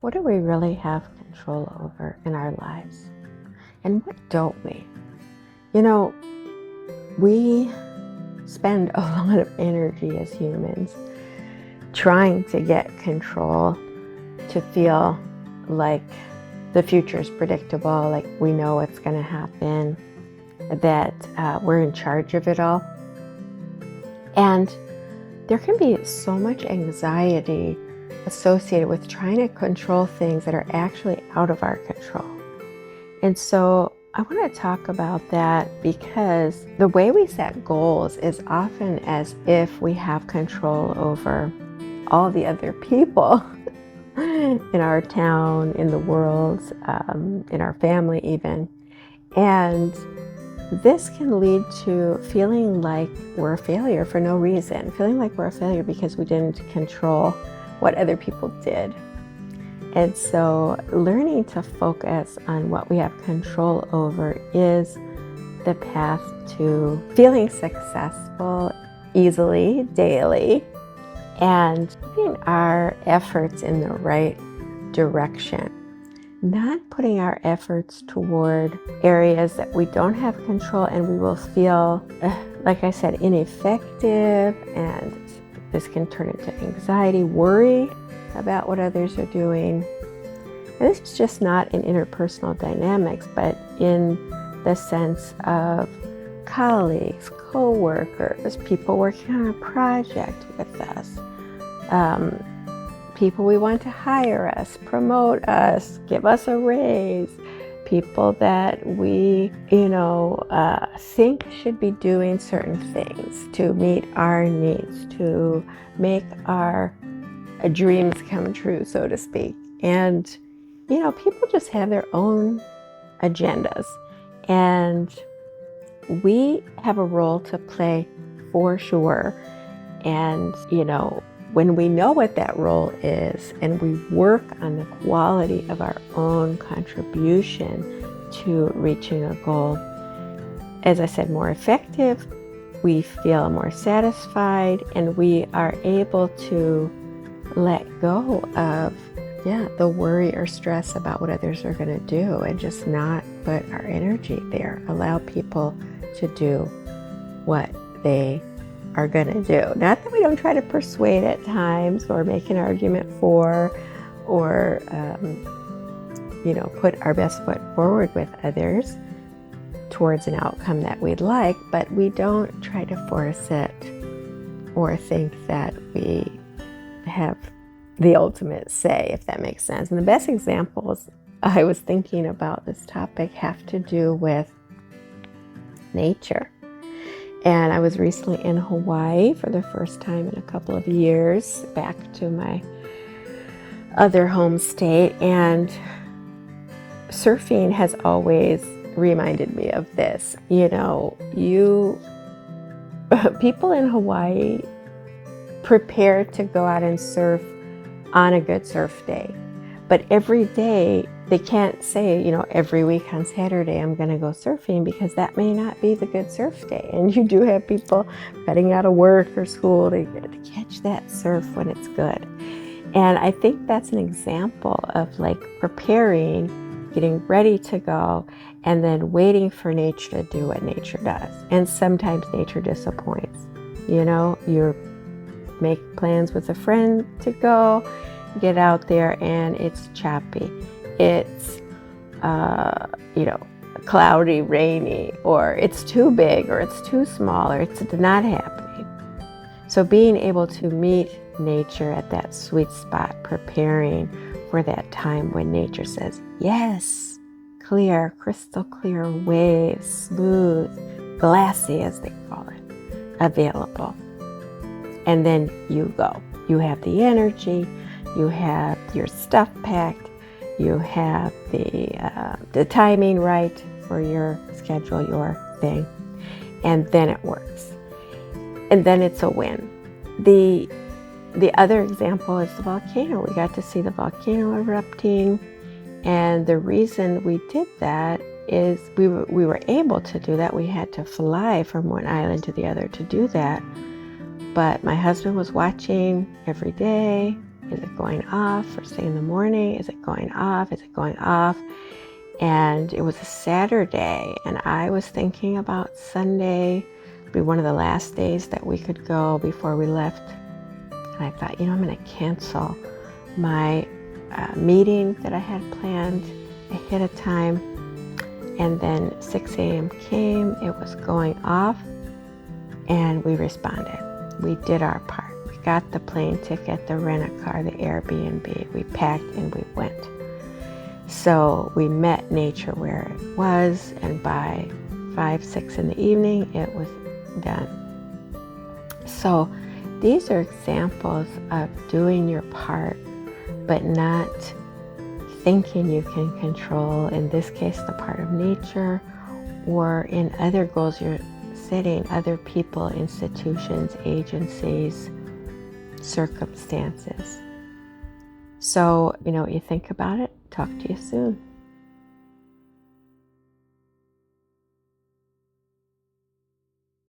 What do we really have control over in our lives? And what don't we? You know, we spend a lot of energy as humans trying to get control, to feel like the future is predictable, like we know what's going to happen, that we're in charge of it all. And there can be so much anxiety associated with trying to control things that are actually out of our control. And so I want to talk about that because the way we set goals is often as if we have control over all the other people in our town, in the world, in our family even. And this can lead to feeling like we're a failure for no reason, feeling like we're a failure because we didn't control what other people did. And so learning to focus on what we have control over is the path to feeling successful easily, daily, and putting our efforts in the right direction. Not putting our efforts toward areas that we don't have control and we will feel, like I said, ineffective, and this can turn into anxiety, worry about what others are doing. And this is just not in interpersonal dynamics, but in the sense of colleagues, co-workers, people working on a project with us, people we want to hire us, promote us, give us a raise, people that we, think should be doing certain things to meet our needs, to make our dreams come true, so to speak. And, people just have their own agendas. And we have a role to play for sure. And, when we know what that role is and we work on the quality of our own contribution to reaching a goal, as I said, more effective, we feel more satisfied, and we are able to let go of the worry or stress about what others are going to do and just not put our energy there. Allow people to do what they are going to do. Not that we don't try to persuade at times or make an argument for or, put our best foot forward with others towards an outcome that we'd like, but we don't try to force it or think that we have the ultimate say, if that makes sense. And the best examples I was thinking about this topic have to do with nature. And I was recently in Hawaii for the first time in a couple of years, back to my other home state. And surfing has always reminded me of this. People in Hawaii prepare to go out and surf on a good surf day. But every day, they can't say, every week on Saturday I'm going to go surfing, because that may not be the good surf day. And you do have people cutting out of work or school to catch that surf when it's good. And I think that's an example of like preparing, getting ready to go, and then waiting for nature to do what nature does. And sometimes nature disappoints. You make plans with a friend to go, get out there, and it's choppy. It's, cloudy, rainy, or it's too big, or it's too small, or it's not happening. So being able to meet nature at that sweet spot, preparing for that time when nature says, yes, clear, crystal clear waves, smooth, glassy as they call it, available. And then you go. You have the energy, you have your stuff packed, you have the timing right for your schedule, your thing, and then it works. And then it's a win. The other example is the volcano. We got to see the volcano erupting, and the reason we did that is we were able to do that. We had to fly from one island to the other to do that. But my husband was watching every day. Is it going off first thing in the morning? Is it going off? Is it going off? And it was a Saturday, and I was thinking about Sunday be one of the last days that we could go before we left. And I thought, I'm going to cancel my meeting that I had planned ahead of time. And then 6 a.m. came, it was going off, and we responded. We did our part. We got the plane ticket, the rent-a-car, the Airbnb. We packed and we went. So we met nature where it was, and by 5, 6 in the evening, it was done. So these are examples of doing your part, but not thinking you can control, in this case, the part of nature, or in other goals you're setting, other people, institutions, agencies, circumstances. So, you think about it. Talk to you soon.